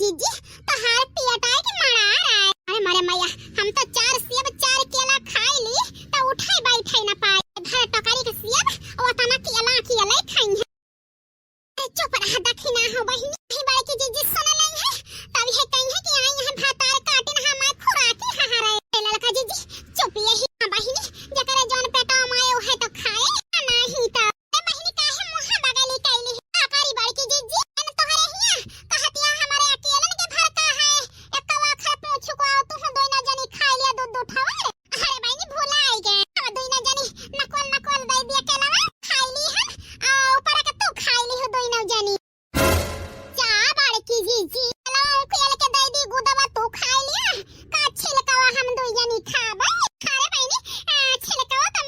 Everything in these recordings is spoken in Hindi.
जीजी तहार पियटाए के मारा आ रहा है। अरे मारे मैया हम तो 4 सेब 4 केला खाई ली तो उठाई बैठाई ना पाए। धर टकारी के सेब और तना केला खाई है। चुप रहा दखिना हो बहिनी ही बाई के जीजी सुन नहीं है तब है कहीं है कि आई यहां भातार काटे ना हमार खुराकी खा रहे लड़का जीजी चुप यही बहिनी जकरे जौन पेटा माए ओ है तो खाए नहीं तो बहिनी काहे मुहा बगली कैली आकारी बाई के जीजी न तोहरे हिया कहतिया हमारे अकेलन के भर का है एकवा खा पूछ को तू दोई ना जनी खा लिया दूध उठावा अरे बहिनी भूला आई गए अब दोई ना जनी नकल दे दिया केला खाई ली है आ ऊपर के तू खाई ली हो दोई ना जनी जा बाड़ की जीजी लाओ खुयल के दे दी गुदवा तू खाई लिया का छिलकावा हम दोई जनी खाबे अरे बहिनी छिलकावा तो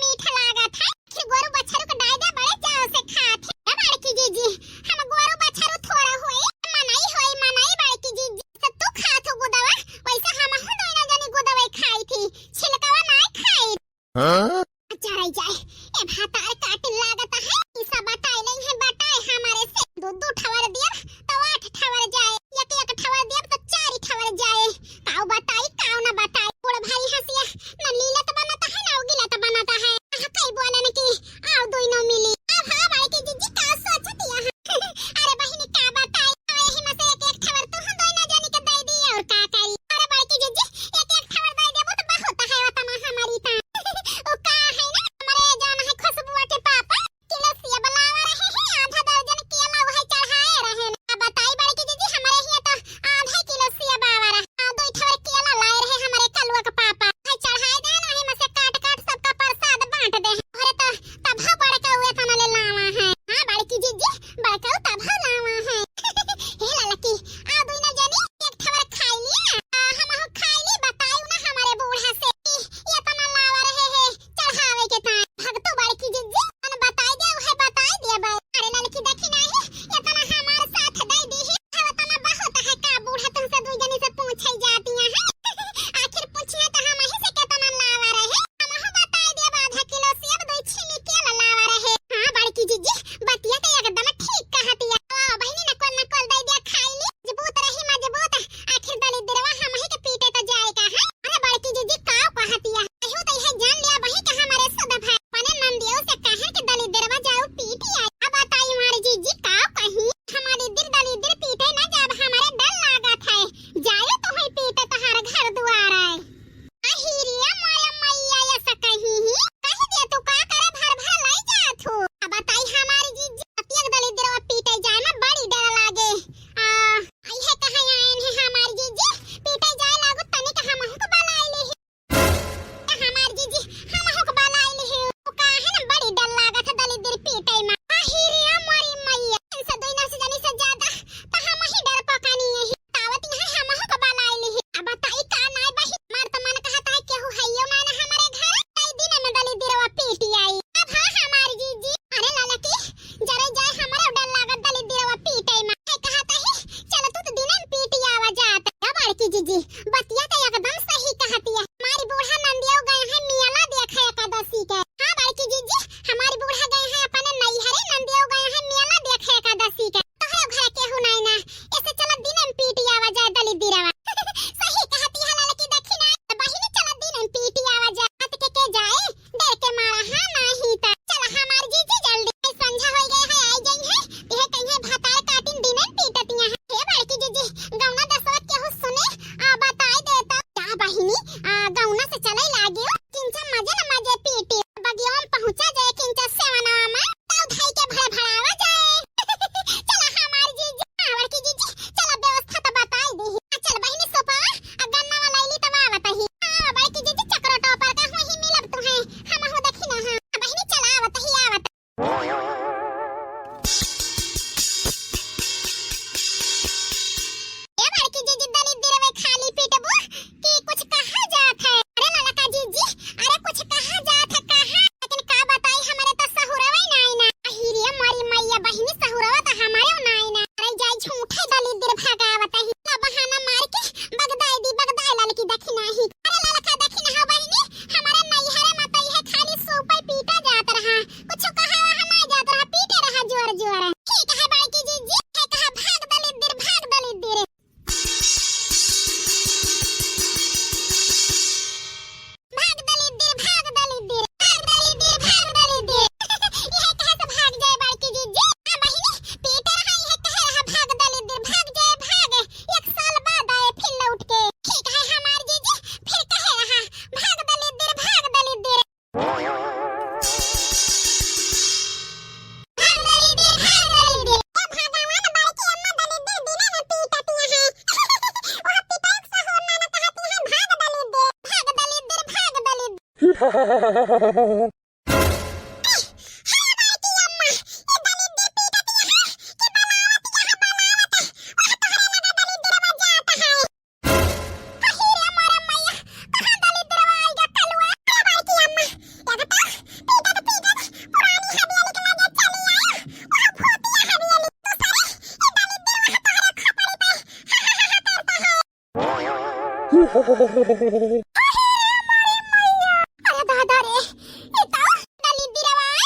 अरे दादा रे ये तो दलित दिरवाय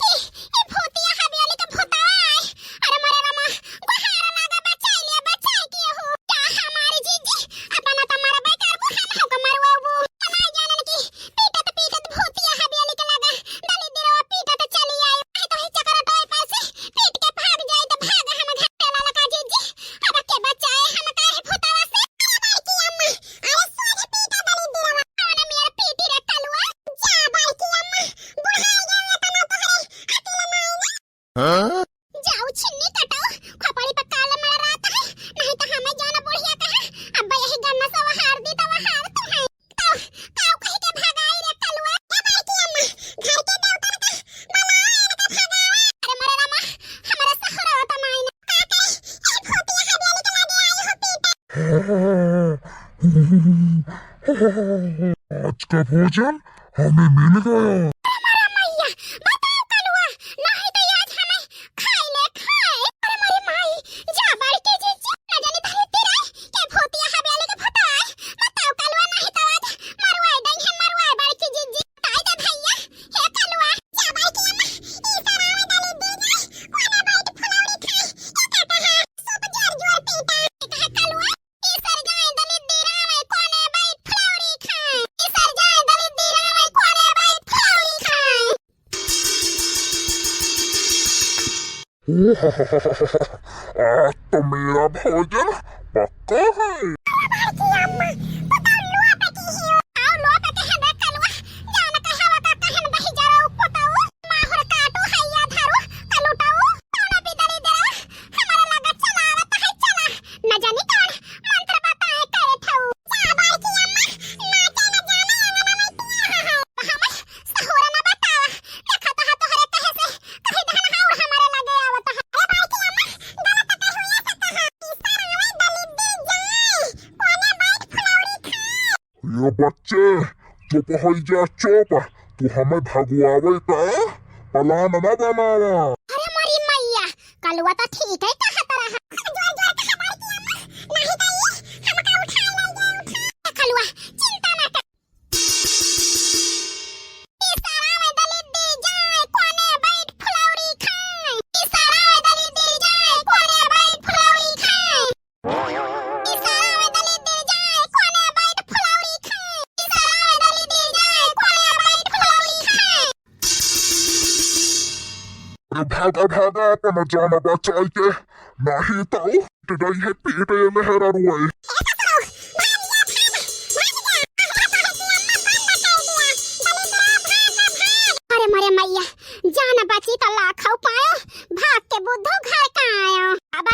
कि ये भूतिया हवेली का भूतावाय। अरे मरे रामा गुहार लागा बचाई के हो क्या हमारी जीजी अपना तुम्हारा बेकार को हम हो कमरवा वो नहीं जानन की पीटत भूतिया हवेली के लगा दलित दिरवा पीटत चली आई तो ही चक्कर टोय पासे पीट के भाग जाए तो भाग हम घर वाला का जीजी अब के बचाए हम काहे भूतावा से। जाओ छिन्नी कटाओ खोपड़ी पे काला मरा रहता है नहीं तो हमें जाना बुढ़िया कहा अब यही गन्ना से वहार दी तो वहार तुम है तो काऊ कहीं के भगाई रे कलवा ए बाकी अम्मा घर के देवता का बनाए इनका भगावा। अरे मरे रामा हमारा सहुरा होता माइन का कहे ये भूतिया हवेली के लगे आई हो पीटा। आज का भोजन हमें मिल गया। आज तो मेरा भोजन पक्का है। ये बच्चे चुप हो जा चुप, तू हमें भगवावे का प्लान न बनावा। अरे मरी मैया कलवा तो ठीक है कहा तरह नहीं तो ये हमका उठा ले कलवा चिंता ना कर। इशारा में दलित दी जाए कोने बैठ फुलौरी खाए। इशारा में दलित दी जाए कोने बैठ फुलौरी खाए। इशारा में दलित दी जाए कोने बैठ फुलौरी खाए। इशारा में दलित दी जाए कोने बैठ फुलौरी खाए। अरे भागा भागा अपना जाना बचाई के, नहीं तो गई है पीटे मेहरा रुए। अरे मरे मैया जान बची तो लाखों पायो भाग के बुद्धू घर का आयो। अब